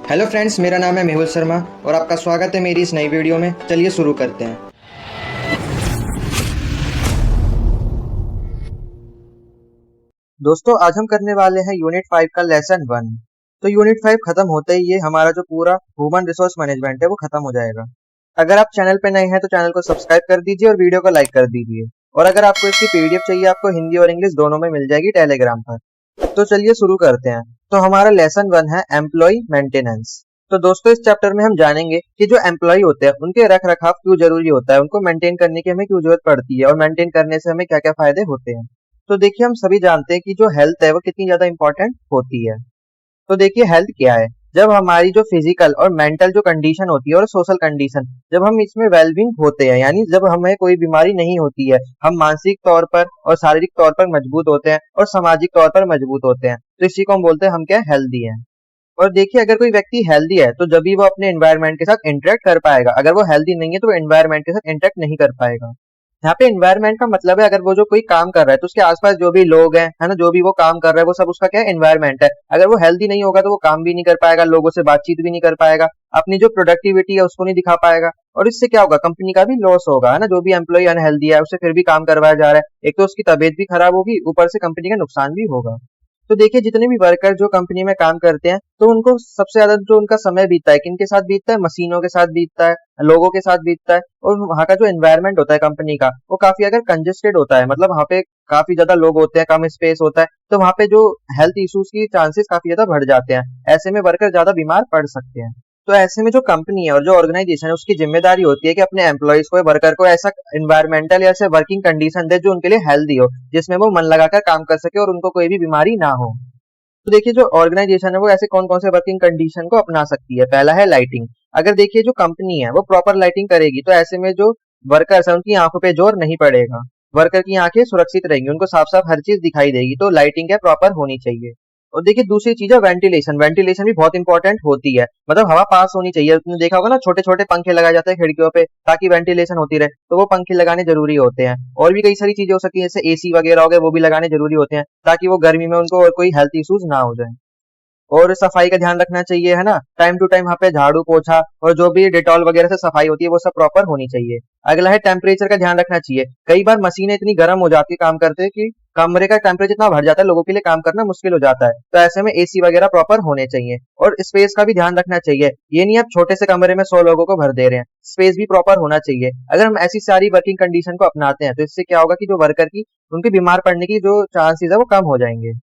Hello friends, मेरा नाम है मेहुल शर्मा और आपका स्वागत है मेरी इस नई वीडियो में। चलिए शुरू करते हैं। दोस्तों, आज हम करने वाले हैं यूनिट 5 का लेसन 1। तो यूनिट 5 खत्म होते ही ये हमारा जो पूरा ह्यूमन रिसोर्स मैनेजमेंट है वो खत्म हो जाएगा। अगर आप चैनल पे नए हैं तो चैनल को सब्सक्राइब कर दीजिए और वीडियो को लाइक कर दीजिए। और अगर आपको इसकी पीडीएफ चाहिए, आपको हिंदी और इंग्लिश दोनों में मिल जाएगी टेलीग्राम पर। तो चलिए शुरू करते हैं। तो हमारा लेसन 1 है एम्प्लॉय मेंटेनेंस। तो दोस्तों, इस चैप्टर में हम जानेंगे कि जो एम्प्लॉय होते हैं उनके रख रखाव क्यों जरूरी होता है, उनको मेंटेन करने की हमें क्यों जरूरत पड़ती है और मेंटेन करने से हमें क्या क्या फायदे होते हैं। तो देखिए, हम सभी जानते हैं कि जो हेल्थ है वो कितनी ज्यादा इंपॉर्टेंट होती है। तो देखिए, हेल्थ क्या है। जब हमारी जो फिजिकल और मेंटल जो कंडीशन होती है और सोशल कंडीशन, जब हम इसमें वेलबींग होते हैं, यानी जब हमें कोई बीमारी नहीं होती है, हम मानसिक तौर पर और शारीरिक तौर पर मजबूत होते हैं और सामाजिक तौर पर मजबूत होते हैं, तो इसी को हम बोलते हैं हम क्या हेल्दी हैं। और देखिए, अगर कोई व्यक्ति हेल्दी है तो जब भी वो अपने एनवायरनमेंट के साथ इंटरेक्ट कर पाएगा। अगर वो हेल्दी नहीं है तो वो एनवायरनमेंट के साथ इंटरेक्ट नहीं कर पाएगा। यहाँ पे एनवायरनमेंट का मतलब है, अगर वो जो कोई काम कर रहा है तो उसके आसपास जो भी लोग हैं, है ना, जो भी वो काम कर रहा है वो सब उसका क्या है, एनवायरनमेंट है। अगर वो हेल्दी नहीं होगा तो वो काम भी नहीं कर पाएगा, लोगों से बातचीत भी नहीं कर पाएगा, अपनी जो प्रोडक्टिविटी है उसको नहीं दिखा पाएगा। और इससे क्या होगा, कंपनी का भी लॉस होगा, है ना। जो भी एम्प्लॉय अनहेल्दी है उससे फिर भी काम करवाया जा रहा है, एक तो उसकी तबीयत भी खराब होगी, ऊपर से कंपनी का नुकसान भी होगा। तो देखिए, जितने भी वर्कर जो कंपनी में काम करते हैं तो उनको सबसे ज्यादा जो उनका समय बीतता है किनके साथ बीतता है, मशीनों के साथ बीतता है, लोगों के साथ बीतता है। और वहाँ का जो एनवायरनमेंट होता है कंपनी का वो काफी अगर कंजेस्टेड होता है, मतलब वहाँ पे काफी ज्यादा लोग होते हैं, कम स्पेस होता है, तो वहाँ पे जो हेल्थ इश्यूज की चांसेस काफी ज्यादा बढ़ जाते हैं। ऐसे में वर्कर ज्यादा बीमार पड़ सकते हैं। तो ऐसे में जो कंपनी है और जो ऑर्गेनाइजेशन है उसकी जिम्मेदारी होती है कि अपने एम्प्लॉयज को, वर्कर को ऐसा एनवायरमेंटल या ऐसे वर्किंग कंडीशन दे जो उनके लिए हेल्दी हो, जिसमें वो मन लगाकर काम कर सके और उनको कोई भी बीमारी ना हो। तो देखिए, जो ऑर्गेनाइजेशन है वो ऐसे कौन कौन से वर्किंग कंडीशन को अपना सकती है। पहला है लाइटिंग। अगर देखिए, जो कंपनी है वो प्रॉपर लाइटिंग करेगी तो ऐसे में जो वर्कर्स है उनकी आंखों पे जोर नहीं पड़ेगा, वर्कर की आंखें सुरक्षित रहेंगी, उनको साफ साफ हर चीज दिखाई देगी। तो लाइटिंग क्या प्रॉपर होनी चाहिए। और देखिए, दूसरी चीज है वेंटिलेशन। वेंटिलेशन भी बहुत इंपॉर्टेंट होती है, मतलब हवा पास होनी चाहिए। तुमने देखा होगा ना, छोटे छोटे पंखे लगाए जाते हैं खिड़कियों पे ताकि वेंटिलेशन होती रहे, तो वो पंखे लगाने जरूरी होते हैं। और भी कई सारी चीजें हो सकती है, जैसे एसी वगैरह हो गए, वो भी लगाने जरूरी होते हैं ताकि वो गर्मी में उनको और कोई हेल्थ इश्यूज ना हो जाए। और सफाई का ध्यान रखना चाहिए, है ना। टाइम टू टाइम वहाँ पे झाड़ू पोछा और जो भी डिटॉल वगैरह से सफाई होती है वो सब प्रॉपर होनी चाहिए। अगला है टेम्परेचर का ध्यान रखना चाहिए। कई बार मशीनें इतनी गर्म हो जाती है काम करते हैं कि कमरे का टेम्परेचर इतना बढ़ जाता है, लोगों के लिए काम करना मुश्किल हो जाता है। तो ऐसे में एसी वगैरह प्रॉपर होने चाहिए। और स्पेस का भी ध्यान रखना चाहिए। ये नहीं आप छोटे से कमरे में 100 लोगों को भर दे रहे हैं, स्पेस भी प्रॉपर होना चाहिए। अगर हम ऐसी सारी वर्किंग कंडीशन को अपनाते हैं तो इससे क्या होगा कि जो वर्कर की उनके बीमार पड़ने की जो चांसेस है वो कम हो जाएंगे।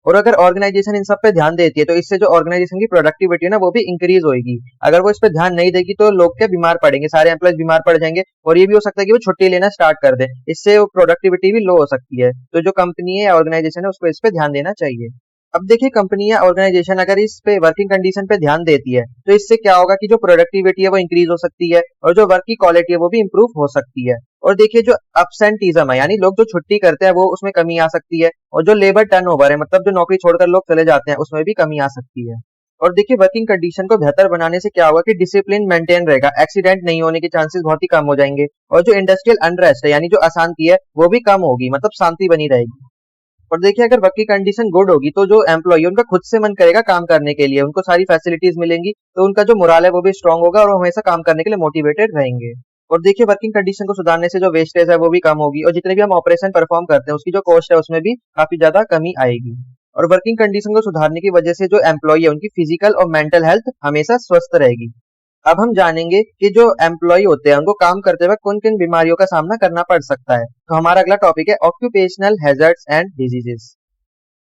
और अगर ऑर्गेनाइजेशन इन सब पे ध्यान देती है तो इससे जो ऑर्गेनाइजेशन की प्रोडक्टिविटी है ना वो भी इंक्रीज होगी। अगर वो इस पे ध्यान नहीं देगी तो लोग क्या बीमार पड़ेंगे, सारे एम्प्लॉयज बीमार पड़ जाएंगे। और ये भी हो सकता है कि वो छुट्टी लेना स्टार्ट कर दे, इससे वो प्रोडक्टिविटी भी लो हो सकती है। तो जो कंपनी है या ऑर्गेनाइजेशन है उसको इस पे ध्यान देना चाहिए। अब देखिए, कंपनी या ऑर्गेनाइजेशन अगर इस पे वर्किंग कंडीशन पे ध्यान देती है तो इससे क्या होगा कि जो प्रोडक्टिविटी है वो इंक्रीज हो सकती है और जो वर्क की क्वालिटी है वो भी इंप्रूव हो सकती है। और देखिए, जो अब्सेंटीज्म है, यानी लोग जो छुट्टी करते हैं, वो उसमें कमी आ सकती है। और जो लेबर टर्नओवर है, मतलब जो नौकरी छोड़कर लोग चले जाते हैं, उसमें भी कमी आ सकती है। और देखिए, वर्किंग कंडीशन को बेहतर बनाने से क्या होगा कि डिसिप्लिन मेंटेन रहेगा, एक्सीडेंट नहीं होने के चांसेस बहुत ही कम हो जाएंगे। और जो इंडस्ट्रियल अनरेस्ट है, यानी जो अशांति है, वो भी कम होगी, मतलब शांति बनी रहेगी। और देखिए, अगर वर्क की कंडीशन गुड होगी तो जो एम्प्लॉय उनका खुद से मन करेगा काम करने के लिए, उनको सारी फैसिलिटीज मिलेंगी, तो उनका जो मोरल है वो भी स्ट्रांग होगा और वो हमेशा काम करने के लिए मोटिवेटेड रहेंगे। और देखिए, वर्किंग कंडीशन को सुधारने से जो वेस्टेज है वो भी कम होगी और जितने भी हम ऑपरेशन परफॉर्म करते हैं उसकी जो कॉस्ट है उसमें भी काफी ज्यादा कमी आएगी। और वर्किंग कंडीशन को सुधारने की वजह से जो एम्प्लॉय है उनकी फिजिकल और मेंटल हेल्थ हमेशा स्वस्थ रहेगी। अब हम जानेंगे कि जो एम्प्लॉय होते हैं उनको काम करते वक्त किन किन बीमारियों का सामना करना पड़ सकता है। तो हमारा अगला टॉपिक है ऑक्यूपेशनल हैजर्ड्स एंड डिजीजेस।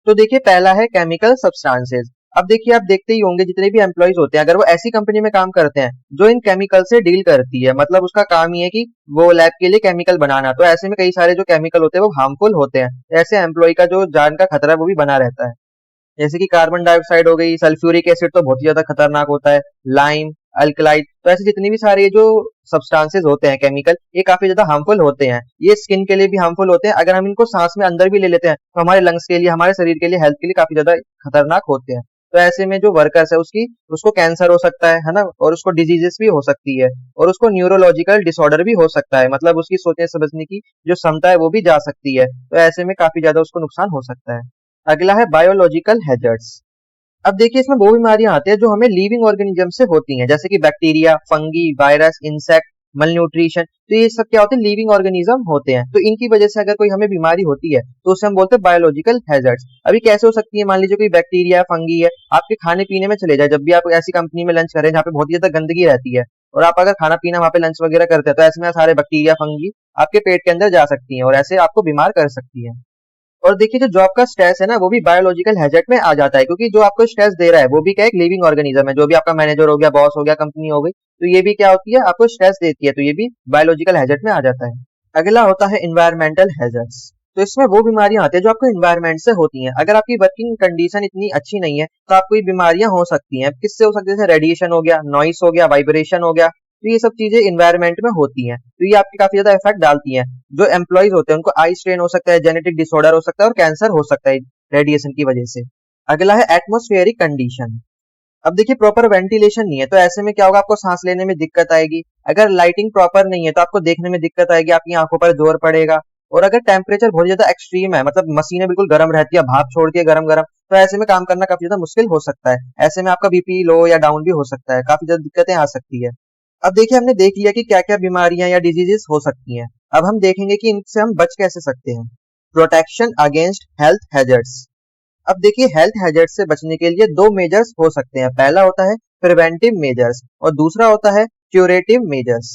तो देखिए, पहला है केमिकल सब्सटेंसेस। अब देखिए, आप देखते ही होंगे जितने भी एम्प्लॉयज होते हैं अगर वो ऐसी कंपनी में काम करते हैं जो इन केमिकल से डील करती है, मतलब उसका काम ही है कि वो लैब के लिए केमिकल बनाना, तो ऐसे में कई सारे जो केमिकल होते हैं वो हार्मफुल होते हैं। ऐसे एम्प्लॉय का जो जान का खतरा है वो भी बना रहता है। जैसे कि कार्बन डाइऑक्साइड हो गई, सल्फ्यूरिक एसिड तो बहुत ही ज्यादा खतरनाक होता है, लाइम, अल्कलाइड, तो ऐसे जितनी भी सारे जो सब्सटेंसेस होते हैं केमिकल, ये काफी ज्यादा हार्मफुल होते हैं। ये स्किन के लिए भी हार्मफुल होते हैं, अगर हम इनको सांस में अंदर भी ले लेते हैं तो हमारे लंग्स के लिए, हमारे शरीर के लिए, हेल्थ के लिए काफी ज्यादा खतरनाक होते हैं। तो ऐसे में जो वर्कर्स है उसकी उसको कैंसर हो सकता है ना, और उसको डिजीजेस भी हो सकती है, और उसको न्यूरोलॉजिकल डिसऑर्डर भी हो सकता है, मतलब उसकी सोचने समझने की जो क्षमता है वो भी जा सकती है। तो ऐसे में काफी ज्यादा उसको नुकसान हो सकता है। अगला है बायोलॉजिकल हैजर्ड्स। अब देखिए इसमें वो बीमारियां आती है जो हमें लिविंग ऑर्गेनिज्म से होती हैं, जैसे कि bacteria, fungi, virus, insect, malnutrition. तो ये सब क्या होते हैं? लिविंग ऑर्गेनिज्म होते हैं। तो इनकी वजह से अगर कोई हमें बीमारी होती है तो उसे हम बोलते हैं बायोलॉजिकल हैजर्ड्स। अभी कैसे हो सकती है? मान लीजिए कोई बैक्टीरिया, फंगी है, आपके खाने पीने में चले जाए। जब भी आप ऐसी कंपनी में लंच करें जहाँ पे बहुत ही ज्यादा गंदगी रहती है और आप अगर खाना पीना वहाँ पे लंच वगैरह करते हैं, तो ऐसे में सारे बैक्टीरिया, फंगी आपके पेट के अंदर जा सकती हैं और ऐसे आपको बीमार कर सकती है। और देखिए जो जॉब का स्ट्रेस है ना, वो भी बायोलॉजिकल हैजर्ड में आ जाता है, क्योंकि जो आपको स्ट्रेस दे रहा है वो भी क्या एक लिविंग ऑर्गेनिज्म है। जो भी आपका मैनेजर हो गया, बॉस हो गया, कंपनी हो गई, तो ये भी क्या होती है? आपको स्ट्रेस देती है, तो ये भी बायोलॉजिकल हैजर्ड में आ जाता है। अगला होता है इन्वायरमेंटल हैजर्ड्स। तो इसमें वो बीमारियां आती है जो आपको इन्वायरमेंट से होती हैं। अगर आपकी वर्किंग कंडीशन इतनी अच्छी नहीं है तो आपको ये बीमारियां हो सकती हैं। किससे हो सकती है? जैसे रेडिएशन हो गया, नॉइस हो गया, वाइब्रेशन हो गया। तो ये सब चीजें इन्वायरमेंट में होती हैं, तो ये आपकी काफी ज्यादा इफेक्ट डालती हैं। जो एम्प्लॉइज होते हैं उनको आई स्ट्रेन हो सकता है, जेनेटिक डिसऑर्डर हो सकता है और कैंसर हो सकता है रेडिएशन की वजह से। अगला है एटमॉस्फेरिक कंडीशन। अब देखिए प्रॉपर वेंटिलेशन नहीं है, तो ऐसे में क्या होगा? आपको सांस लेने में दिक्कत आएगी। अगर लाइटिंग प्रॉपर नहीं है तो आपको देखने में दिक्कत आएगी, आपकी आंखों पर जोर पड़ेगा। और अगर टेम्परेचर बहुत ज्यादा एक्सट्रीम है, मतलब मशीनें बिल्कुल गर्म रहती है, भाप छोड़ती है गरम गरम, तो ऐसे में काम करना काफी ज्यादा मुश्किल हो सकता है। ऐसे में आपका बीपी लो या डाउन भी हो सकता है, काफी ज्यादा दिक्कतें आ सकती है। अब देखिए हमने देख लिया कि क्या क्या बीमारियां या डिजीजेस हो सकती हैं। अब हम देखेंगे कि इनसे हम बच कैसे सकते हैं। Protection against health hazards. अब देखिए हेल्थ हैजर्ड से बचने के लिए दो मेजर्स हो सकते हैं। पहला होता है प्रिवेंटिव मेजर्स और दूसरा होता है क्यूरेटिव मेजर्स।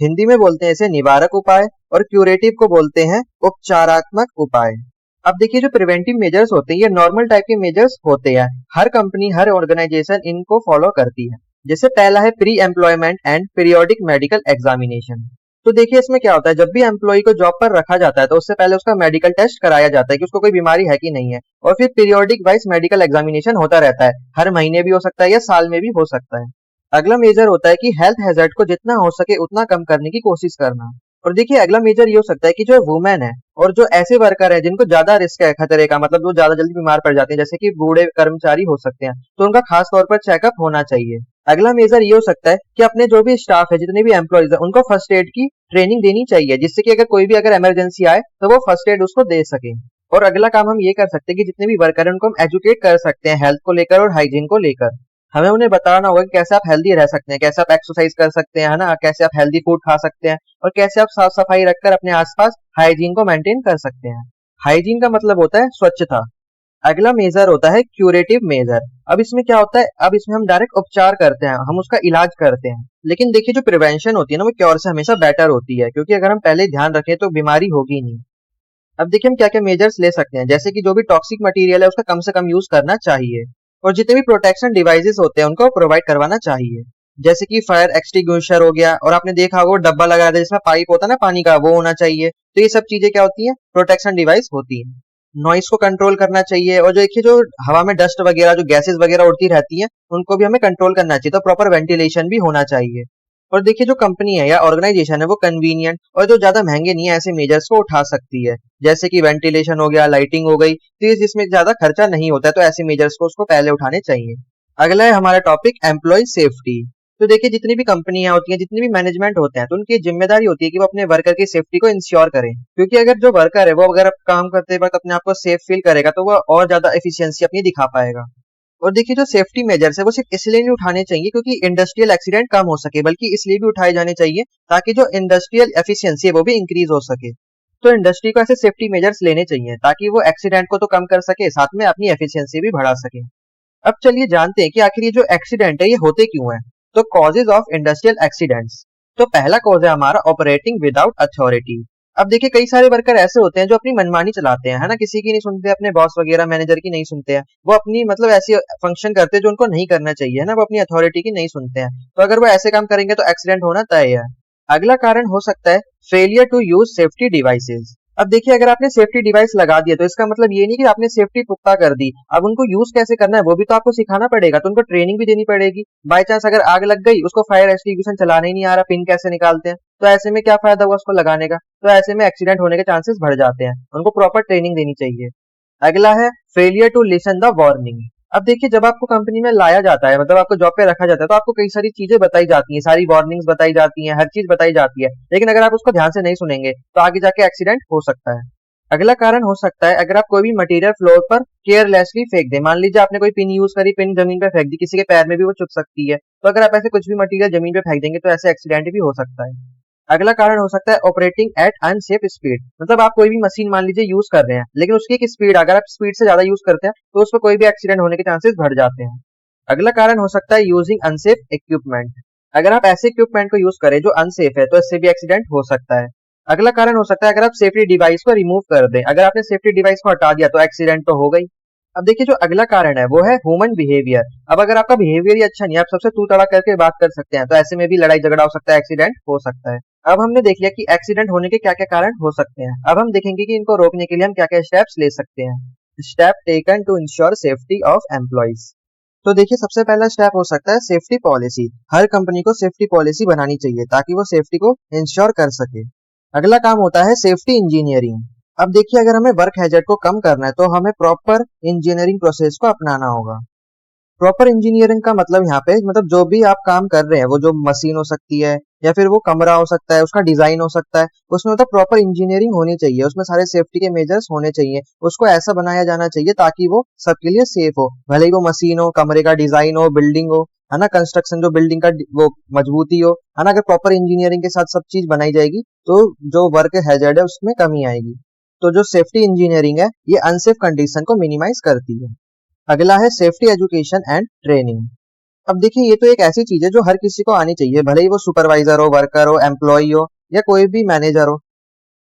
हिंदी में बोलते हैं इसे निवारक उपाय और क्यूरेटिव को बोलते हैं उपचारात्मक उपाय। अब देखिए जो प्रिवेंटिव मेजर्स होते हैं ये नॉर्मल टाइप के मेजर्स होते हैं। हर कंपनी, हर ऑर्गेनाइजेशन इनको फॉलो करती है। जैसे पहला है pre employment and periodic medical examination. तो देखिए इसमें क्या होता है? जब भी एम्प्लॉय को जॉब पर रखा जाता है तो उससे पहले उसका मेडिकल टेस्ट कराया जाता है कि उसको कोई बीमारी है कि नहीं है। और फिर पीरियोडिक वाइज मेडिकल एग्जामिनेशन होता रहता है, हर महीने भी हो सकता है या साल में भी हो सकता है। अगला मेजर होता है कि हेल्थ हैजर्ड को जितना हो सके उतना कम करने की कोशिश करना। और देखिए अगला मेजर ये हो सकता है कि जो वुमेन है और जो ऐसे वर्कर है जिनको ज्यादा रिस्क है खतरे का, मतलब जो ज्यादा जल्दी बीमार पड़ जाते हैं, जैसे कि बूढ़े कर्मचारी हो सकते हैं, तो उनका खास तौर पर चेकअप होना चाहिए। अगला मेजर ये हो सकता है कि अपने जो भी स्टाफ है, जितने भी एम्प्लॉइज है, उनको फर्स्ट एड की ट्रेनिंग देनी चाहिए, जिससे कि अगर कोई भी अगर इमरजेंसी आए तो वो फर्स्ट एड उसको दे सके। और अगला काम हम ये कर सकते हैं कि जितने भी वर्कर है उनको हम एजुकेट कर सकते हैं हेल्थ को लेकर और हाइजीन को लेकर। हमें उन्हें बताना होगा कि कैसे आप हेल्दी रह सकते हैं, कैसे आप एक्सरसाइज कर सकते हैं, है ना, कैसे आप हेल्दी फूड खा सकते हैं और कैसे आप साफ सफाई रखकर अपने आसपास हाइजीन को मेंटेन कर सकते हैं। हाइजीन का मतलब होता है स्वच्छता। अगला मेजर होता है क्यूरेटिव मेजर। अब इसमें क्या होता है? अब इसमें हम डायरेक्ट उपचार करते हैं, हम उसका इलाज करते हैं। लेकिन देखिए जो प्रिवेंशन होती है ना, वो क्योर से हमेशा बेटर होती है, क्योंकि अगर हम पहले ध्यान रखें तो बीमारी होगी नहीं। अब देखिए हम क्या क्या मेजर्स ले सकते हैं, जैसे कि जो भी टॉक्सिक मटेरियल है उसका कम से कम यूज करना चाहिए और जितने भी प्रोटेक्शन डिवाइसेस होते हैं उनको प्रोवाइड करवाना चाहिए। जैसे कि फायर एक्सटिंग्विशर हो गया, और आपने देखा होगा वो डब्बा लगा रहता है जिसमें पाइप होता है ना पानी का, वो होना चाहिए। तो ये सब चीजें क्या होती हैं? प्रोटेक्शन डिवाइस होती है। नॉइस को कंट्रोल करना चाहिए और जो देखिए जो हवा में डस्ट वगैरह, जो गैसेस वगैरह उड़ती रहती हैं, उनको भी हमें कंट्रोल करना चाहिए। तो प्रॉपर वेंटिलेशन भी होना चाहिए। और देखिए जो कंपनी है या ऑर्गेनाइजेशन है वो कन्वीनियंट और जो ज्यादा महंगे नहीं है ऐसे मेजर्स को उठा सकती है, जैसे कि वेंटिलेशन हो गया, लाइटिंग हो गई, तो ये जिसमें ज्यादा खर्चा नहीं होता है, तो ऐसे मेजर्स को उसको पहले उठाने चाहिए। अगला है हमारा टॉपिक एम्प्लॉय सेफ्टी। तो देखिए जितनी भी कंपनियां होती हैं, जितनी भी मैनेजमेंट होते हैं, तो उनकी जिम्मेदारी होती है कि वो अपने वर्कर की सेफ्टी को इंश्योर करें। क्योंकि अगर जो वर्कर है वो अगर काम करते वक्त अपने आप को सेफ फील करेगा तो वो और ज्यादा एफिशिएंसी अपनी दिखा पाएगा। और देखिए जो सेफ्टी मेजर्स है वो सिर्फ इसलिए नहीं उठाने चाहिए क्योंकि इंडस्ट्रियल एक्सीडेंट कम हो सके, बल्कि इसलिए भी उठाए जाने चाहिए ताकि जो इंडस्ट्रियल एफिशिएंसी है वो भी इंक्रीज हो सके। तो इंडस्ट्री को ऐसे सेफ्टी मेजर्स लेने चाहिए ताकि वो एक्सीडेंट को तो कम कर सके, साथ में अपनी एफिशिएंसी भी बढ़ा सके। अब चलिए जानते हैं कि आखिर ये जो एक्सीडेंट है ये होते क्यों है। तो कॉजेज ऑफ इंडस्ट्रियल एक्सीडेंट्स। तो पहला कॉज है हमारा ऑपरेटिंग विदाउट अथॉरिटी। अब देखिए कई सारे वर्कर ऐसे होते हैं जो अपनी मनमानी चलाते हैं, है ना, किसी की नहीं सुनते, अपने बॉस वगैरह मैनेजर की नहीं सुनते हैं। वो अपनी मतलब ऐसी फंक्शन करते हैं जो उनको नहीं करना चाहिए, है ना, वो अपनी अथॉरिटी की नहीं सुनते हैं। तो अगर वो ऐसे काम करेंगे तो एक्सीडेंट होना तय है। अगला कारण हो सकता है failure to use safety devices. अब देखिए अगर आपने सेफ्टी डिवाइस लगा दिया तो इसका मतलब ये नहीं कि आपने सेफ्टी पुख्ता कर दी। अब उनको यूज कैसे करना है वो भी तो आपको सिखाना पड़ेगा, तो उनको ट्रेनिंग भी देनी पड़ेगी। बाय चांस अगर आग लग गई, उसको फायर एक्सटिंग्विशन चलाना ही नहीं आ रहा, पिन कैसे निकालते हैं, तो ऐसे में क्या फायदा हुआ उसको लगाने का। तो ऐसे में एक्सीडेंट होने के चांसेस बढ़ जाते हैं, उनको प्रॉपर ट्रेनिंग देनी चाहिए। अगला है failure to listen the warning. अब देखिए जब आपको कंपनी में लाया जाता है, मतलब आपको जॉब पे रखा जाता है, तो आपको कई सारी चीजें बताई जाती हैं, सारी वार्निंग्स बताई जाती हैं, हर चीज बताई जाती है। लेकिन अगर आप उसको ध्यान से नहीं सुनेंगे तो आगे जाके एक्सीडेंट हो सकता है। अगला कारण हो सकता है अगर आप कोई भी मटेरियल फ्लोर पर केयरलेसली फेंक दें। मान लीजिए आपने कोई पिन यूज करी, पिन जमीन पे फेंक दी, किसी के पैर में भी वो चुभ सकती है। तो अगर आप ऐसे कुछ भी मटेरियल जमीन पे फेंक देंगे तो ऐसे एक्सीडेंट भी हो सकता है। अगला कारण हो सकता है ऑपरेटिंग एट अनसेफ स्पीड। मतलब आप कोई भी मशीन मान लीजिए यूज कर रहे हैं, लेकिन उसकी एक स्पीड, अगर आप स्पीड से ज्यादा यूज करते हैं तो उस पर कोई भी एक्सीडेंट होने के चांसेस बढ़ जाते हैं। अगला कारण हो सकता है यूजिंग अनसेफ इक्विपमेंट। अगर आप ऐसे इक्विपमेंट को यूज करें जो अनसेफ है तो इससे भी एक्सीडेंट हो सकता है। अगला कारण हो सकता है अगर आप सेफ्टी डिवाइस को रिमूव कर दें। अगर आपने सेफ्टी डिवाइस को हटा दिया तो एक्सीडेंट तो हो गई। अब देखिए जो अगला कारण है वो है ह्यूमन बिहेवियर। अब अगर आपका बिहेवियर ही अच्छा नहीं है, आप सबसे तू तड़ा करके बात कर सकते हैं, तो ऐसे में भी लड़ाई झगड़ा हो सकता है, एक्सीडेंट हो सकता है। अब हमने देख लिया कि एक्सीडेंट होने के क्या क्या कारण हो सकते हैं। अब हम देखेंगे कि इनको रोकने के लिए हम क्या क्या स्टेप्स ले सकते हैं। Step taken to ensure safety of employees. तो देखिए सबसे पहला स्टेप हो सकता है सेफ्टी पॉलिसी। हर कंपनी को सेफ्टी पॉलिसी बनानी चाहिए ताकि वो सेफ्टी को इंश्योर कर सके। अगला काम होता है सेफ्टी इंजीनियरिंग। अब देखिए अगर हमें वर्क हैजर्ड को कम करना है तो हमें प्रॉपर इंजीनियरिंग प्रोसेस को अपनाना होगा। प्रॉपर इंजीनियरिंग का मतलब यहाँ पे मतलब जो भी आप काम कर रहे हैं, वो जो मशीन हो सकती है या फिर वो कमरा हो सकता है, उसका डिजाइन हो सकता है, उसमें मतलब प्रॉपर इंजीनियरिंग होनी चाहिए, उसमें सारे सेफ्टी के मेजर्स होने चाहिए, उसको ऐसा बनाया जाना चाहिए ताकि वो सबके लिए सेफ हो। भले ही वो मशीन हो, कमरे का डिजाइन हो, बिल्डिंग हो, है ना, कंस्ट्रक्शन जो बिल्डिंग का वो मजबूती हो, है ना। अगर प्रॉपर इंजीनियरिंग के साथ सब चीज बनाई जाएगी तो जो वर्क हैजर्ड है उसमें कमी आएगी। तो जो सेफ्टी इंजीनियरिंग है ये अनसेफ कंडीशन को मिनिमाइज करती है। अगला है सेफ्टी एजुकेशन एंड ट्रेनिंग। अब देखिए ये तो एक ऐसी चीज है जो हर किसी को आनी चाहिए, भले ही वो सुपरवाइजर हो, वर्कर हो, एम्प्लॉय हो या कोई भी मैनेजर हो।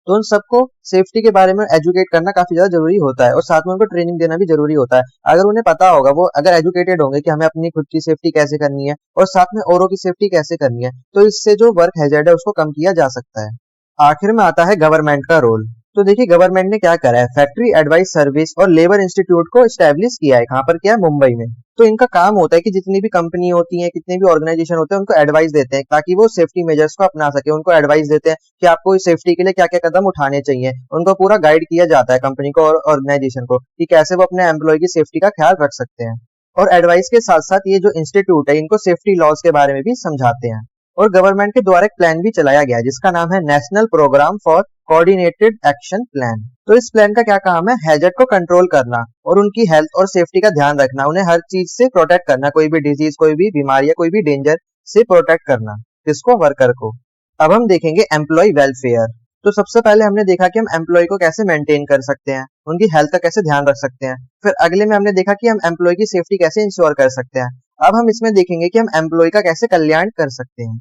तो उन सबको सेफ्टी के बारे में एजुकेट करना काफी ज्यादा जरूरी होता है और साथ में उनको ट्रेनिंग देना भी जरूरी होता है। अगर उन्हें पता होगा, वो अगर एजुकेटेड होंगे कि हमें अपनी खुद की सेफ्टी कैसे करनी है और साथ में औरों की सेफ्टी कैसे करनी है, तो इससे जो वर्क हैजर्ड है उसको कम किया जा सकता है। आखिर में आता है गवर्नमेंट का रोल। तो देखिए गवर्नमेंट ने क्या करा है, फैक्ट्री एडवाइस सर्विस और लेबर इंस्टीट्यूट को स्टैब्लिश किया है। कहाँ पर किया है? मुंबई में। तो इनका काम होता है कि जितनी भी कंपनी होती है, कितने भी ऑर्गेनाइजेशन होते हैं, उनको एडवाइस देते हैं ताकि वो सेफ्टी मेजर्स को अपना सके। उनको एडवाइस देते हैं कि आपको सेफ्टी के लिए क्या क्या कदम उठाने चाहिए। उनको पूरा गाइड किया जाता है कंपनी को और ऑर्गेनाइजेशन को कि कैसे वो अपने एम्प्लॉय की सेफ्टी का ख्याल रख सकते हैं। और एडवाइस के साथ साथ ये जो इंस्टीट्यूट है इनको सेफ्टी लॉज के बारे में भी समझाते हैं। और गवर्नमेंट के द्वारा एक प्लान भी चलाया गया है जिसका नाम है national program for coordinated action plan. तो इस प्लान का क्या काम है? हैजर्ड को कंट्रोल करना और उनकी हेल्थ और सेफ्टी का ध्यान रखना, उन्हें हर चीज से प्रोटेक्ट करना, कोई भी डिजीज, कोई भी बीमारी या कोई भी डेंजर से प्रोटेक्ट करना। किसको? वर्कर को। अब हम देखेंगे एम्प्लॉय वेलफेयर। तो सबसे पहले हमने देखा कि हम एम्प्लॉय को कैसे मेंटेन कर सकते हैं, उनकी हेल्थ का कैसे ध्यान रख सकते हैं। फिर अगले में हमने देखा कि हम एम्प्लॉय की सेफ्टी कैसे इंश्योर कर सकते हैं। अब हम इसमें देखेंगे कि हम एम्प्लॉय का कैसे कल्याण कर सकते हैं।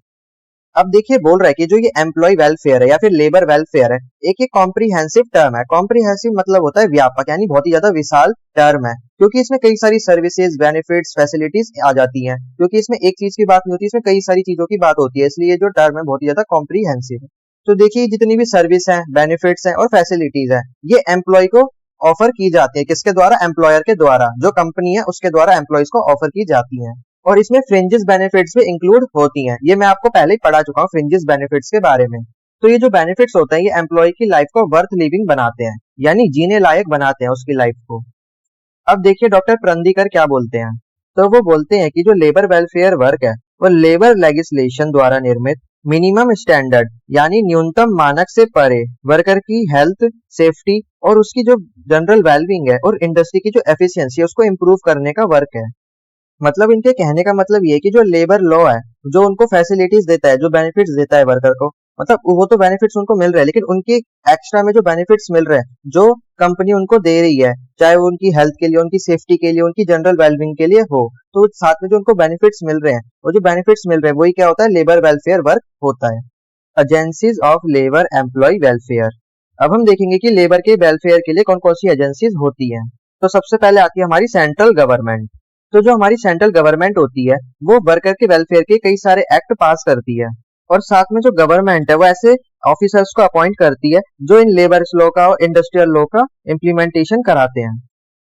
अब देखिए बोल रहा है कि जो ये एम्प्लॉय वेलफेयर है या फिर लेबर वेलफेयर है, एक कॉम्प्रिहेंसिव टर्म है। कॉम्प्रिहेंसिव मतलब होता है व्यापक, यानी बहुत ही ज्यादा विशाल टर्म है, क्योंकि इसमें कई सारी सर्विसेज, बेनिफिट्स, फैसिलिटीज आ जाती हैं। क्योंकि इसमें एक चीज की बात नहीं होती, इसमें कई सारी चीजों की बात होती है, इसलिए ये जो टर्म है बहुत ही ज्यादा कॉम्प्रिहेंसिव है। तो देखिए जितनी भी सर्विस है, बेनिफिट्स है और फैसिलिटीज है, ये एम्प्लॉय को ऑफर की जाती है। किसके द्वारा? एम्प्लॉयर के द्वारा। जो कंपनी है उसके द्वारा एम्प्लॉयज को ऑफर की जाती है। और इसमें फ्रिंजेस बेनिफिट्स भी इंक्लूड होती हैं। ये मैं आपको पहले ही पढ़ा चुका हूँ फ्रिंजेस बेनिफिट्स के बारे में। तो ये जो बेनिफिट्स होते हैं ये एम्प्लॉय की लाइफ को वर्थ लिविंग बनाते हैं, यानी जीने लायक बनाते हैं उसकी लाइफ को। अब देखिए डॉक्टर प्रंदीकर क्या बोलते हैं। तो वो बोलते हैं कि जो लेबर वेलफेयर वर्क है वो लेबर लेजिस्लेशन द्वारा निर्मित मिनिमम स्टैंडर्ड यानी न्यूनतम मानक से परे वर्कर की हेल्थ, सेफ्टी और उसकी जो जनरल वेलबींग है और इंडस्ट्री की जो एफिशिएंसी है उसको इम्प्रूव करने का वर्क है। मतलब इनके कहने का मतलब ये है कि जो लेबर लॉ है, जो उनको फैसिलिटीज देता है, जो बेनिफिट्स देता है वर्कर को, मतलब वो तो बेनिफिट्स उनको मिल रहे हैं, लेकिन उनकी एक्स्ट्रा में जो बेनिफिट्स मिल रहे हैं, जो कंपनी उनको दे रही है, चाहे वो उनकी हेल्थ के लिए, उनकी सेफ्टी के लिए, उनकी जनरल वेलबींग के लिए हो, तो साथ में जो उनको बेनिफिट्स मिल रहे हैं, वो जो बेनिफिट्स मिल रहे हैं वही क्या होता है? लेबर वेलफेयर वर्क होता है। Agencies of labour employ welfare. अब हम देखेंगे कि लेबर के वेलफेयर के लिए कौन कौन सी एजेंसीज होती हैं। तो सबसे पहले आती है हमारी सेंट्रल गवर्नमेंट। तो जो हमारी सेंट्रल गवर्नमेंट होती है वो वर्कर के वेलफेयर के कई सारे एक्ट पास करती है और साथ में जो गवर्नमेंट है वो ऐसे ऑफिसर्स को अपॉइंट करती है जो इन लेबर लॉ का और इंडस्ट्रियल लॉ का इम्प्लीमेंटेशन कराते हैं।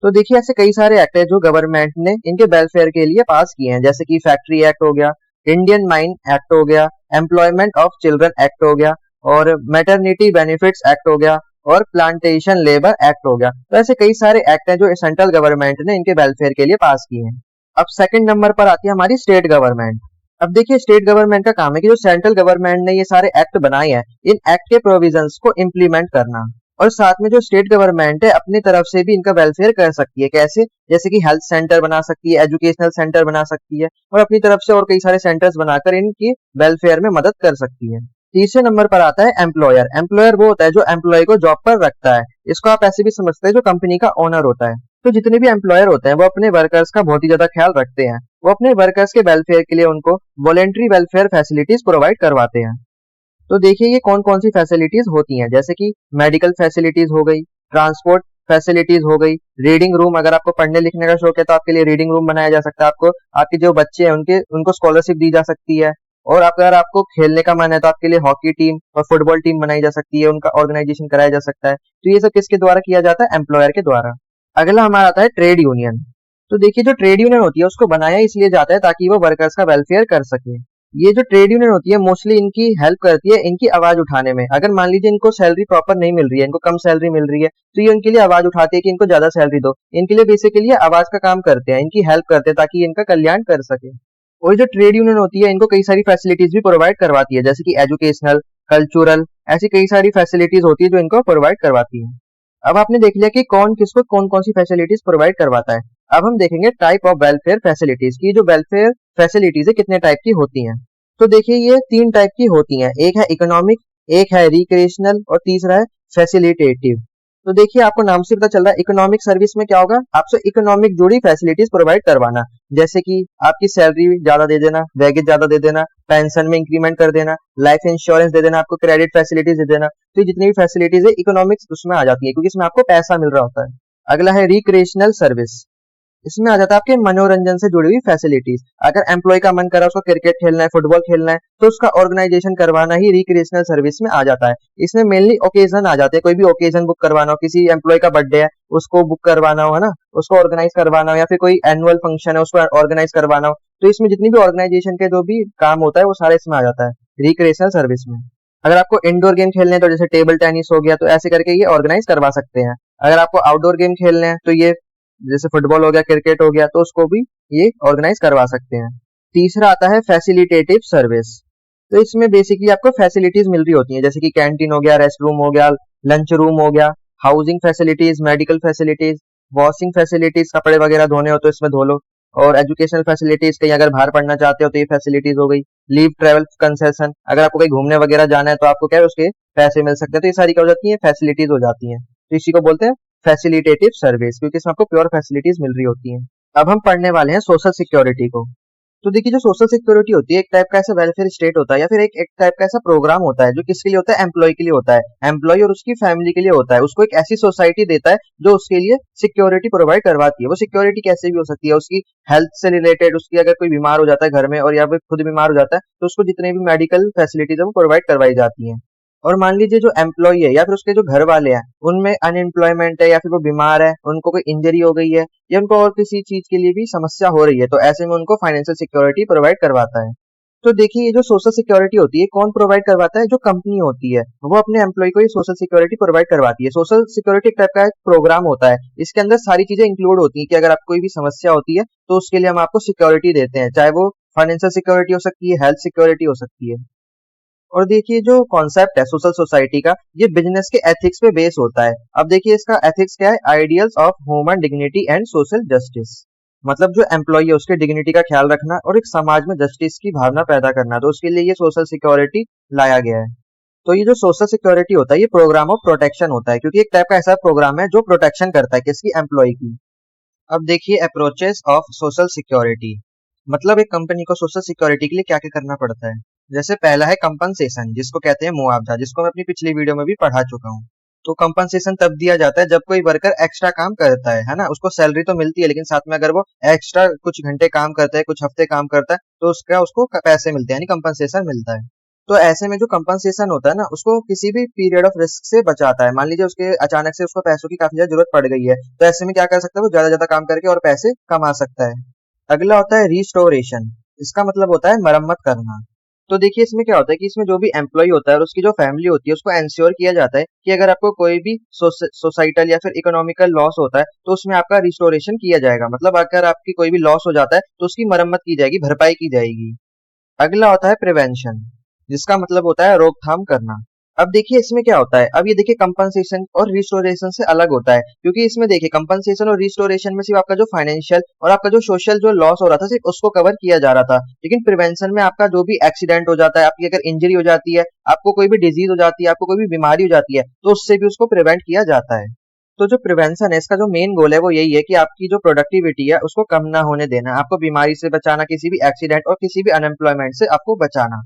तो देखिए ऐसे कई सारे एक्ट है जो गवर्नमेंट ने इनके वेलफेयर के लिए पास किए हैं, जैसे कि फैक्ट्री एक्ट हो गया, इंडियन माइन एक्ट हो गया, एम्प्लॉयमेंट ऑफ चिल्ड्रन एक्ट हो गया और मैटरनिटी बेनिफिट्स एक्ट हो गया और प्लांटेशन लेबर एक्ट हो गया। तो ऐसे कई सारे एक्ट हैं जो सेंट्रल गवर्नमेंट ने इनके वेलफेयर के लिए पास किए हैं। अब सेकंड नंबर पर आती है हमारी स्टेट गवर्नमेंट। अब देखिए स्टेट गवर्नमेंट का काम है कि जो सेंट्रल गवर्नमेंट ने ये सारे एक्ट बनाए हैं, इन एक्ट के प्रोविजंस को इम्प्लीमेंट करना। और साथ में जो स्टेट गवर्नमेंट है अपनी तरफ से भी इनका वेलफेयर कर सकती है। कैसे? जैसे कि हेल्थ सेंटर बना सकती है, एजुकेशनल सेंटर बना सकती है और अपनी तरफ से और कई सारे सेंटर्स बनाकर इनकी वेलफेयर में मदद कर सकती है। तीसरे नंबर पर आता है एम्प्लॉयर। एम्प्लॉयर वो होता है जो एम्प्लॉय को जॉब पर रखता है। इसको आप ऐसे भी समझते हैं जो कंपनी का ओनर होता है। तो जितने भी एम्प्लॉयर होते हैं वो अपने वर्कर्स का बहुत ही ज्यादा ख्याल रखते हैं। वो अपने वर्कर्स के वेलफेयर के लिए उनको वॉलेंट्री वेलफेयर फैसिलिटीज प्रोवाइड करवाते हैं। तो देखिए ये कौन कौन सी फैसिलिटीज होती हैं, जैसे कि मेडिकल फैसिलिटीज हो गई, ट्रांसपोर्ट फैसिलिटीज हो गई, रीडिंग रूम। अगर आपको पढ़ने लिखने का शौक है तो आपके लिए रीडिंग रूम बनाया जा सकता है। आपको आपके जो बच्चे हैं उनको स्कॉलरशिप दी जा सकती है। और अगर आपको खेलने का मन है तो आपके लिए हॉकी टीम और फुटबॉल टीम बनाई जा सकती है, उनका ऑर्गेनाइजेशन कराया जा सकता है। तो ये सब किसके द्वारा किया जाता है? एम्प्लॉयर के द्वारा। अगला हमारा आता है ट्रेड यूनियन। तो देखिए जो ट्रेड यूनियन होती है उसको बनाया इसलिए जाता है ताकि वो वर्कर्स का वेलफेयर कर सके। ये जो ट्रेड यूनियन होती है मोस्टली इनकी हेल्प करती है इनकी आवाज उठाने में। अगर मान लीजिए इनको सैलरी प्रॉपर नहीं मिल रही है, इनको कम सैलरी मिल रही है, तो ये उनके लिए आवाज उठाती है कि इनको ज्यादा सैलरी दो। इनके लिए बेसिकली आवाज का काम करते हैं, इनकी हेल्प करते हैं ताकि इनका कल्याण कर सके। और जो ट्रेड यूनियन होती है इनको कई सारी फैसिलिटीज भी प्रोवाइड करवाती है, जैसे कि एजुकेशनल, कल्चरल, ऐसी कई सारी फैसिलिटीज होती है जो इनको प्रोवाइड करवाती है। अब आपने देख लिया कि कौन किसको कौन कौन सी फैसिलिटीज प्रोवाइड करवाता है। अब हम देखेंगे टाइप ऑफ वेलफेयर फैसिलिटीज की। जो वेलफेयर फैसिलिटीज है कितने टाइप की होती हैं। तो देखिए ये 3 टाइप की होती हैं, एक है इकोनॉमिक, एक है रिक्रिएशनल और तीसरा है फैसिलिटेटिव। तो देखिए आपको नाम से पता चल रहा है इकोनॉमिक सर्विस में क्या होगा, आपसे इकोनॉमिक जुड़ी फैसिलिटीज प्रोवाइड करवाना, जैसे कि आपकी सैलरी ज्यादा दे देना, वेजेस ज्यादा दे देना, पेंशन में इंक्रीमेंट कर देना, लाइफ इंश्योरेंस दे देना, आपको क्रेडिट फैसिलिटीज दे देना। तो जितनी भी फैसिलिटीज है इकोनॉमिक्स उसमें आ जाती है क्योंकि इसमें आपको पैसा मिल रहा होता है। अगला है रिक्रिएशनल सर्विस। इसमें आ जाता है आपके मनोरंजन से जुड़ी हुई फैसिलिटीज। अगर एम्प्लॉय का मन करा उसको क्रिकेट खेलना है, फुटबॉल खेलना है, तो उसका ऑर्गेनाइजेशन करवाना ही रिक्रिएशनल सर्विस में आ जाता है। इसमें मेनली ओकेजन आ जाते हैं, कोई भी ओकेजन बुक करवाना हो, किसी एम्प्लॉय का बर्थडे है उसको बुक करवाना हो, है ना, उसको ऑर्गेनाइज करवाना हो, या फिर कोई एनुअल फंक्शन है उसको ऑर्गेनाइज करवाना हो। तो इसमें जितनी भी ऑर्गेनाइजेशन के जो भी काम होता है वो सारे इसमें आ जाता है रिक्रिएशनल सर्विस में। अगर आपको इंडोर गेम खेलने हैं तो जैसे टेबल टेनिस हो गया, तो ऐसे करके ये ऑर्गेनाइज करवा सकते हैं। अगर आपको आउटडोर गेम खेलने हैं तो ये जैसे फुटबॉल हो गया, क्रिकेट हो गया, तो उसको भी ये ऑर्गेनाइज करवा सकते हैं। तीसरा आता है फैसिलिटेटिव सर्विस। तो इसमें बेसिकली आपको फैसिलिटीज मिल रही होती हैं, जैसे कि कैंटीन हो गया, रेस्ट रूम हो गया, लंच रूम हो गया, housing facilities, medical facilities, washing facilities, कपड़े वगैरह धोने हो तो इसमें धो लो, और एजुकेशनल फैसिलिटीज, कहीं अगर बाहर पढ़ना चाहते हो तो ये फैसिलिटीज हो गई। लीव ट्रेवल कंसेशन, अगर आपको कहीं घूमने वगैरह जाना है तो आपको क्या है उसके पैसे मिल सकते हैं। तो ये सारी क्या हो जाती है? फैसिलिटीज हो जाती हैं। तो इसी को बोलते हैं फैसिलिटेटिव सर्विस, क्योंकि इसमें आपको प्योर फैसिलिटीज मिल रही होती हैं। अब हम पढ़ने वाले हैं सोशल सिक्योरिटी को। तो देखिए जो सोशल सिक्योरिटी होती है एक टाइप का ऐसा वेलफेयर स्टेट होता है, या फिर एक टाइप का ऐसा प्रोग्राम होता है जो किसके लिए होता है? एम्प्लॉय के लिए होता है, एम्प्लॉय और उसकी फैमिली के लिए होता है। उसको एक ऐसी सोसाइटी देता है जो उसके लिए सिक्योरिटी प्रोवाइड करवाती है। वो सिक्योरिटी कैसे भी हो सकती है, उसकी हेल्थ से रिलेटेड, उसकी अगर कोई बीमार हो जाता है घर में और या फिर खुद बीमार हो जाता है तो उसको जितने भी मेडिकल फैसिलिटीज है वो प्रोवाइड करवाई जाती है। और मान लीजिए जो एम्प्लॉय है या फिर उसके जो घर वाले हैं उनमें अनएम्प्लॉयमेंट है, या फिर वो बीमार है, उनको कोई इंजरी हो गई है, या उनको और किसी चीज के लिए भी समस्या हो रही है, तो ऐसे में उनको फाइनेंशियल सिक्योरिटी प्रोवाइड करवाता है। तो देखिए ये जो सोशल सिक्योरिटी होती है कौन प्रोवाइड करवाता है? जो कंपनी होती है वो अपने एम्प्लॉय को ये सोशल सिक्योरिटी प्रोवाइड करवाती है। सोशल सिक्योरिटी एक टाइप का प्रोग्राम होता है, इसके अंदर सारी चीजें इंक्लूड होती है कि अगर आपको कोई भी समस्या होती है तो उसके लिए हम आपको सिक्योरिटी देते हैं, चाहे वो फाइनेंशियल सिक्योरिटी हो सकती है, हेल्थ सिक्योरिटी हो सकती है। और देखिए जो कॉन्सेप्ट है सोशल सोसाइटी का, ये बिजनेस के एथिक्स पे बेस होता है। अब देखिए इसका एथिक्स क्या है? Ideals of human dignity and social justice. मतलब जो एम्प्लॉय है उसके डिग्निटी का ख्याल रखना और एक समाज में जस्टिस की भावना पैदा करना, तो उसके लिए ये सोशल सिक्योरिटी लाया गया है। तो ये जो सोशल सिक्योरिटी होता है ये प्रोग्राम ऑफ प्रोटेक्शन होता है, क्योंकि एक टाइप का ऐसा प्रोग्राम है जो प्रोटेक्शन करता है किसकी? एम्प्लॉय की। अब देखिए अप्रोचेस ऑफ सोशल सिक्योरिटी, मतलब एक कंपनी को सोशल सिक्योरिटी के लिए क्या क्या करना पड़ता है। जैसे पहला है कंपनसेशन, जिसको कहते हैं मुआवजा, जिसको मैं अपनी पिछली वीडियो में भी पढ़ा चुका हूँ। तो कंपनसेशन तब दिया जाता है जब कोई वर्कर एक्स्ट्रा काम करता है ना, उसको सैलरी तो मिलती है लेकिन साथ में अगर वो एक्स्ट्रा कुछ घंटे काम करता है, कुछ हफ्ते काम करता है, तो उसको पैसे मिलते हैं, यानी कंपनसेशन मिलता है। तो ऐसे में जो कंपनसेशन होता है ना उसको किसी भी पीरियड ऑफ रिस्क से बचाता है। मान लीजिए उसके अचानक से उसको पैसों की काफी ज्यादा जरूरत पड़ गई है, तो ऐसे में क्या कर सकता है? वो ज्यादा ज्यादा काम करके और पैसे कमा सकता है। अगला होता है रिस्टोरेशन, इसका मतलब होता है मरम्मत करना। तो देखिए इसमें क्या होता है कि इसमें जो भी एम्प्लॉय होता है और उसकी जो फैमिली होती है उसको एंश्योर किया जाता है कि अगर आपको कोई भी सोसाइटल या फिर इकोनॉमिकल लॉस होता है तो उसमें आपका रिस्टोरेशन किया जाएगा। मतलब अगर आपकी कोई भी लॉस हो जाता है तो उसकी मरम्मत की जाएगी, भरपाई की जाएगी। अगला होता है प्रिवेंशन, जिसका मतलब होता है रोकथाम करना। अब देखिए इसमें क्या होता है, अब ये देखिए कंपनसेशन और रिस्टोरेशन से अलग होता है, क्योंकि इसमें देखिए कंपनसेशन और रिस्टोरेशन में सिर्फ आपका जो फाइनेंशियल और आपका जो सोशल जो लॉस हो रहा था सिर्फ उसको कवर किया जा रहा था, लेकिन प्रिवेंशन में आपका जो भी एक्सीडेंट हो जाता है, आपकी अगर इंजरी हो जाती है, आपको कोई भी डिजीज हो जाती है, आपको कोई भी बीमारी हो जाती है, तो उससे भी उसको प्रिवेंट किया जाता है। तो जो प्रिवेंशन है इसका जो मेन गोल है वो यही है कि आपकी जो प्रोडक्टिविटी है उसको कम ना होने देना, आपको बीमारी से बचाना, किसी भी एक्सीडेंट और किसी भी अनएम्प्लॉयमेंट से आपको बचाना।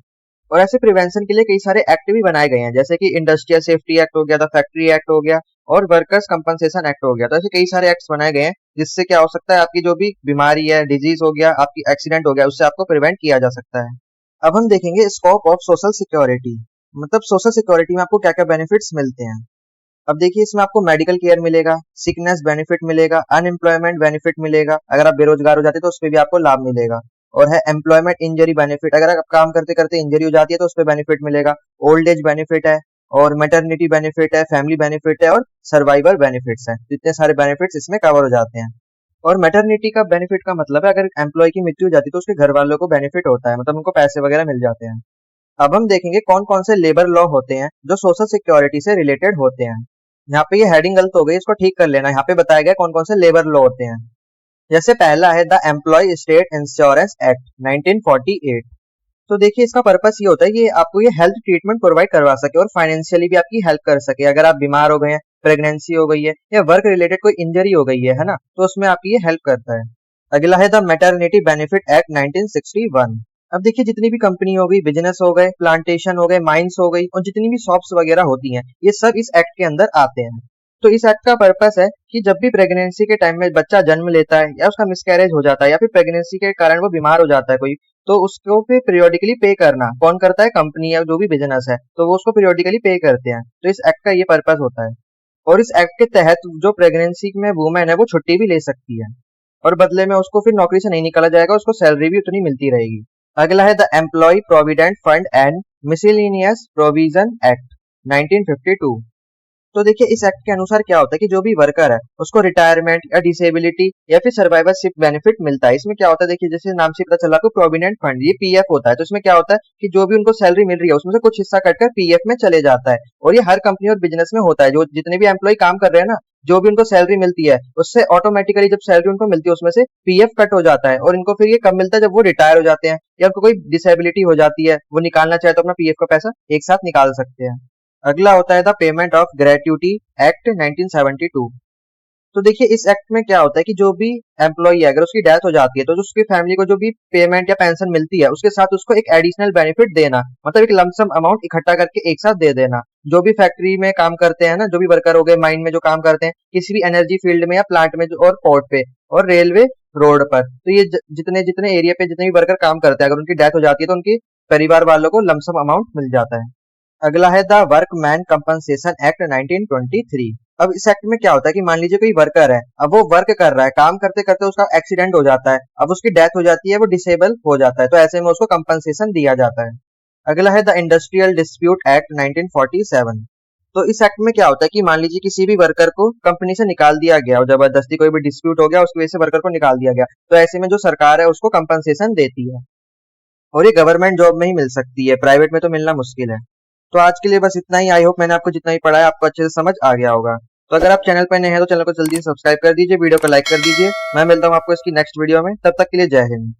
और ऐसे प्रिवेंशन के लिए कई सारे एक्ट भी बनाए गए हैं, जैसे कि इंडस्ट्रियल सेफ्टी एक्ट हो गया, द फैक्ट्री एक्ट हो गया और वर्कर्स कंपनसेशन एक्ट हो गया। तो ऐसे कई सारे एक्ट्स बनाए गए हैं जिससे क्या हो सकता है, आपकी जो भी बीमारी है, डिजीज हो गया, आपकी एक्सीडेंट हो गया, उससे आपको प्रिवेंट किया जा सकता है। अब हम देखेंगे स्कोप ऑफ सोशल सिक्योरिटी, मतलब सोशल सिक्योरिटी में आपको क्या क्या बेनिफिट्स मिलते हैं। अब देखिए इसमें आपको मेडिकल केयर मिलेगा, सिकनेस बेनिफिट मिलेगा, अनएम्प्लॉयमेंट बेनिफिट मिलेगा, अगर आप बेरोजगार हो जाते हैं तो उस पर भी आपको लाभ मिलेगा। और है एम्प्लॉयमेंट इंजरी बेनिफिट, अगर आप काम करते करते इंजरी हो जाती है तो उस पर बेनिफिट मिलेगा। ओल्ड एज बेनिफिट है और मैटरनिटी बेनिफिट है, फैमिली बेनिफिट है और सर्वाइवर बेनिफिट्स है। इतने सारे बेनिफिट्स इसमें कवर हो जाते हैं। और मैटरनिटी का बेनिफिट का मतलब है अगर एम्प्लॉय की मृत्यु हो जाती है तो उसके घर वालों को बेनिफिट होता है, मतलब उनको पैसे वगैरह मिल जाते हैं। अब हम देखेंगे कौन कौन से लेबर लॉ होते हैं जो सोशल सिक्योरिटी से रिलेटेड होते हैं। यहाँ पे ये हेडिंग गलत हो गई, इसको ठीक कर लेना। यहाँ पे बताया गया कौन कौन से लेबर लॉ होते हैं। जैसे पहला है the employ state insurance act 1948। तो देखिए इसका पर्पस ये होता है कि आपको ये हेल्थ ट्रीटमेंट प्रोवाइड करवा सके और फाइनेंशियली भी आपकी हेल्प कर सके। अगर आप बीमार हो गए हैं, प्रेगनेंसी हो गई है या वर्क रिलेटेड कोई इंजरी हो गई है ना, तो उसमें आपकी ये हेल्प करता है। अगला है द मैटरनिटी बेनिफिट एक्ट 1961। अब देखिए जितनी भी कंपनी हो गई, बिजनेस हो गए, प्लांटेशन हो गए, माइंस हो गई और जितनी भी शॉप्स वगैरह होती हैं, ये सब इस एक्ट के अंदर आते हैं। तो इस एक्ट का पर्पस है कि जब भी प्रेगनेंसी के टाइम में बच्चा जन्म लेता है या उसका मिसकैरेज हो जाता है या फिर प्रेगनेंसी के कारण वो बीमार हो जाता है कोई, तो उसको पे पीरियोडिकली पे करना कौन करता है, कंपनी या जो भी बिजनेस है, तो वो उसको पीरियोडिकली पे करते हैं। तो इस एक्ट का ये पर्पस होता है। और इस एक्ट के तहत जो प्रेगनेंसी में वुमेन है वो छुट्टी भी ले सकती है और बदले में उसको फिर नौकरी से नहीं निकाला जाएगा, उसको सैलरी भी उतनी मिलती रहेगी। अगला है the employ provident fund and miscellaneous provision act 1952। तो देखिए इस एक्ट के अनुसार क्या होता है कि जो भी वर्कर है उसको रिटायरमेंट या डिसेबिलिटी या फिर सर्वाइवरशिप बेनिफिट मिलता है। इसमें क्या होता है, देखिए जैसे नाम से पता चला आपको प्रोविडेंट फंड, ये पीएफ होता है। तो इसमें क्या होता है कि जो भी उनको सैलरी मिल रही है उसमें से कुछ हिस्सा कटकर पीएफ में चले जाता है। और ये हर कंपनी और बिजनेस में होता है, जो जितने भी एम्प्लॉय काम कर रहे हैं ना, जो भी उनको सैलरी मिलती है उससे ऑटोमेटिकली जब सैलरी उनको मिलती है उसमें से पीएफ कट हो जाता है। और इनको फिर ये कब मिलता है, जब वो रिटायर हो जाते हैं या उनको कोई डिसेबिलिटी हो जाती है, वो निकालना चाहे तो अपना पीएफ का पैसा एक साथ निकाल सकते हैं। अगला होता है the payment of gratuity act 1972। तो देखिए इस एक्ट में क्या होता है कि जो भी एम्प्लॉई है अगर उसकी डेथ हो जाती है तो उसकी फैमिली को जो भी पेमेंट या पेंशन मिलती है उसके साथ उसको एक एडिशनल बेनिफिट देना, मतलब एक लमसम अमाउंट इकट्ठा करके एक साथ दे देना। जो भी फैक्ट्री में काम करते हैं ना, जो भी वर्कर हो गए, माइन में जो काम करते हैं, किसी भी एनर्जी फील्ड में या प्लांट में और पोर्ट पे और रेलवे रोड पर, तो ये जितने जितने एरिया पे जितने भी वर्कर काम करते हैं अगर उनकी डेथ हो जाती है तो उनकी परिवार वालों को लमसम अमाउंट मिल जाता है। अगला है द वर्कमैन कंपनसेशन एक्ट 1923। अब इस एक्ट में क्या होता है कि मान लीजिए कोई वर्कर है, अब वो वर्क कर रहा है, काम करते करते उसका एक्सीडेंट हो जाता है, अब उसकी डेथ हो जाती है, वो डिसेबल हो जाता है, तो ऐसे में उसको कंपनसेशन दिया जाता है। अगला है द इंडस्ट्रियल डिस्प्यूट एक्ट 1947। तो इस एक्ट में क्या होता है कि मान लीजिए किसी भी वर्कर को कंपनी से निकाल दिया गया और जबरदस्ती कोई भी डिस्प्यूट हो गया, उसकी वजह से वर्कर को निकाल दिया गया, तो ऐसे में जो सरकार है उसको कंपनसेशन देती है। और ये गवर्नमेंट जॉब में ही मिल सकती है, प्राइवेट में तो मिलना मुश्किल है। तो आज के लिए बस इतना ही। आई होप मैंने आपको जितना ही पढ़ाया आपको अच्छे से समझ आ गया होगा। तो अगर आप चैनल पर नए हैं तो चैनल को जल्दी से सब्सक्राइब कर दीजिए, वीडियो को लाइक कर दीजिए। मैं मिलता हूँ आपको इसकी नेक्स्ट वीडियो में, तब तक के लिए जय हिंद।